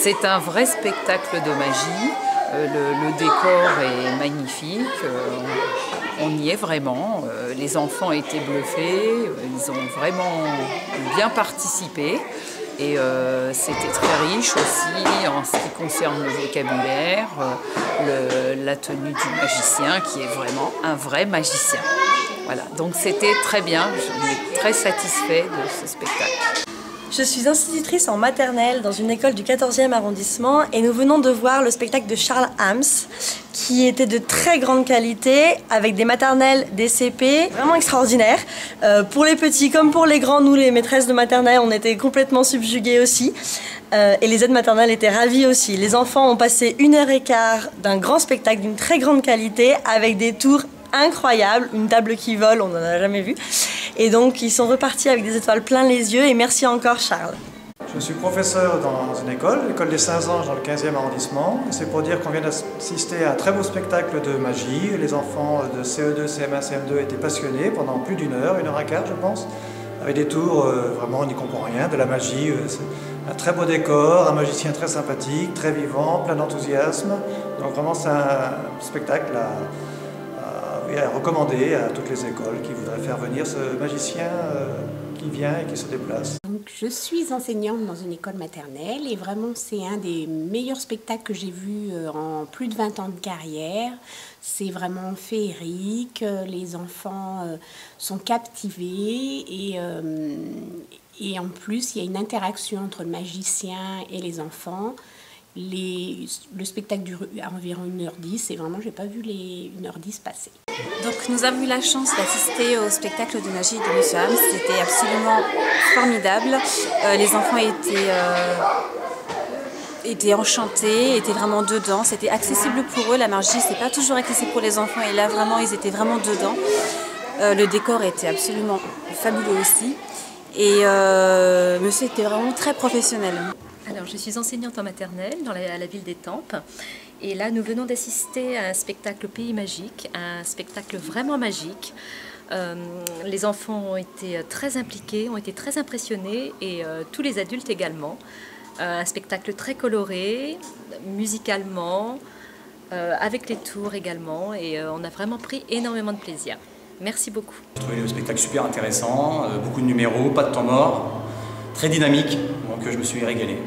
C'est un vrai spectacle de magie. Le décor est magnifique. On y est vraiment. Les enfants étaient bluffés. Ils ont vraiment bien participé. Et c'était très riche aussi en ce qui concerne le vocabulaire, la tenue du magicien qui est vraiment un vrai magicien. Voilà, donc c'était très bien, je suis très satisfaite de ce spectacle. Je suis institutrice en maternelle dans une école du 14e arrondissement et nous venons de voir le spectacle de Charles Hams qui était de très grande qualité avec des maternelles, des CP, vraiment extraordinaires. Pour les petits comme pour les grands, nous les maîtresses de maternelle, on était complètement subjuguées aussi. Et les aides maternelles étaient ravies aussi. Les enfants ont passé 1h15 d'un grand spectacle d'une très grande qualité avec des tours incroyables, une table qui vole, on n'en a jamais vu. Et donc ils sont repartis avec des étoiles plein les yeux et merci encore Charles. Je suis professeur dans une école, l'école des Saint-Anges dans le 15e arrondissement. C'est pour dire qu'on vient d'assister à un très beau spectacle de magie. Les enfants de CE2, CM1, CM2 étaient passionnés pendant plus d'une heure, 1h15 je pense, avec des tours, vraiment on n'y comprend rien, de la magie. Un très beau décor, un magicien très sympathique, très vivant, plein d'enthousiasme. Donc vraiment c'est un spectacle à recommander à toutes les écoles qui voudraient faire venir ce magicien qui vient et qui se déplace. Donc, je suis enseignante dans une école maternelle et vraiment c'est un des meilleurs spectacles que j'ai vus en plus de 20 ans de carrière. C'est vraiment féerique, les enfants sont captivés et en plus il y a une interaction entre le magicien et les enfants. Le spectacle dure environ 1h10 et vraiment j'ai pas vu les 1h10 passer. Donc nous avons eu la chance d'assister au spectacle de magie de M. Hams, c'était absolument formidable. Les enfants étaient enchantés, étaient vraiment dedans, c'était accessible pour eux, la magie c'est pas toujours accessible pour les enfants et là vraiment ils étaient vraiment dedans. Le décor était absolument fabuleux aussi et monsieur était vraiment très professionnel. Alors, je suis enseignante en maternelle à la ville d'Étampes et là nous venons d'assister à un spectacle Pays Magique, un spectacle vraiment magique. Les enfants ont été très impliqués, ont été très impressionnés et tous les adultes également. Un spectacle très coloré, musicalement, avec les tours également et on a vraiment pris énormément de plaisir. Merci beaucoup. J'ai trouvé le spectacle super intéressant, beaucoup de numéros, pas de temps mort, très dynamique, donc je me suis régalé.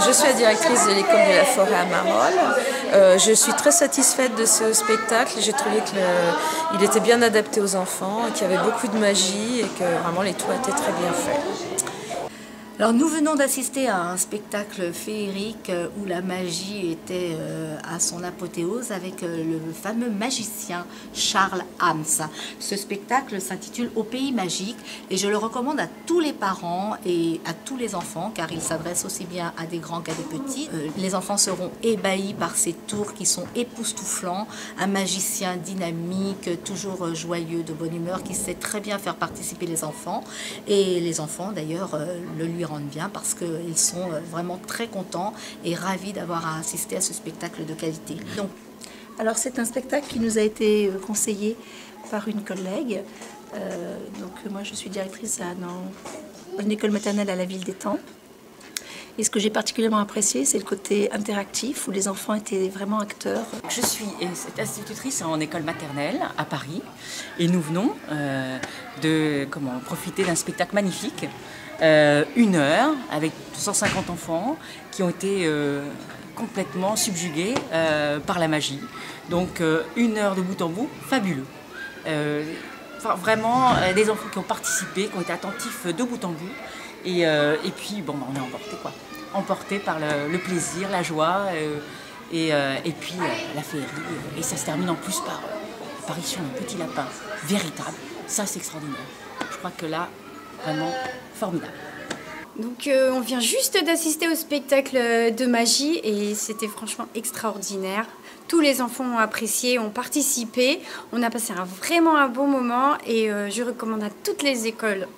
Je suis la directrice de l'école de la forêt à Marolles. Je suis très satisfaite de ce spectacle. J'ai trouvé qu'il était bien adapté aux enfants, qu'il y avait beaucoup de magie et que vraiment les tours étaient très bien faits. Alors nous venons d'assister à un spectacle féerique où la magie était à son apothéose avec le fameux magicien Charles Hams. Ce spectacle s'intitule Au Pays Magique et je le recommande à tous les parents et à tous les enfants car il s'adresse aussi bien à des grands qu'à des petits. Les enfants seront ébahis par ces tours qui sont époustouflants. Un magicien dynamique, toujours joyeux, de bonne humeur, qui sait très bien faire participer les enfants. Et les enfants d'ailleurs le lui rendent bien parce qu'ils sont vraiment très contents et ravis d'avoir assisté à ce spectacle de qualité. Alors c'est un spectacle qui nous a été conseillé par une collègue. Moi je suis directrice dans une école maternelle à la ville d'Étampes. Et ce que j'ai particulièrement apprécié, c'est le côté interactif où les enfants étaient vraiment acteurs. Je suis institutrice en école maternelle à Paris et nous venons de profiter d'un spectacle magnifique. 1 heure avec 150 enfants qui ont été complètement subjugués par la magie. Donc 1 heure de bout en bout, fabuleux. Vraiment des enfants qui ont participé, qui ont été attentifs de bout en bout. Et puis bon, on est emportés quoi. Emportés par le plaisir, la joie et puis la féerie. Et ça se termine en plus par l'apparition d'un petit lapin véritable. Ça c'est extraordinaire. Je crois que là, vraiment formidable. Donc on vient juste d'assister au spectacle de magie et c'était franchement extraordinaire. Tous les enfants ont apprécié, ont participé. On a passé vraiment un bon moment et je recommande à toutes les écoles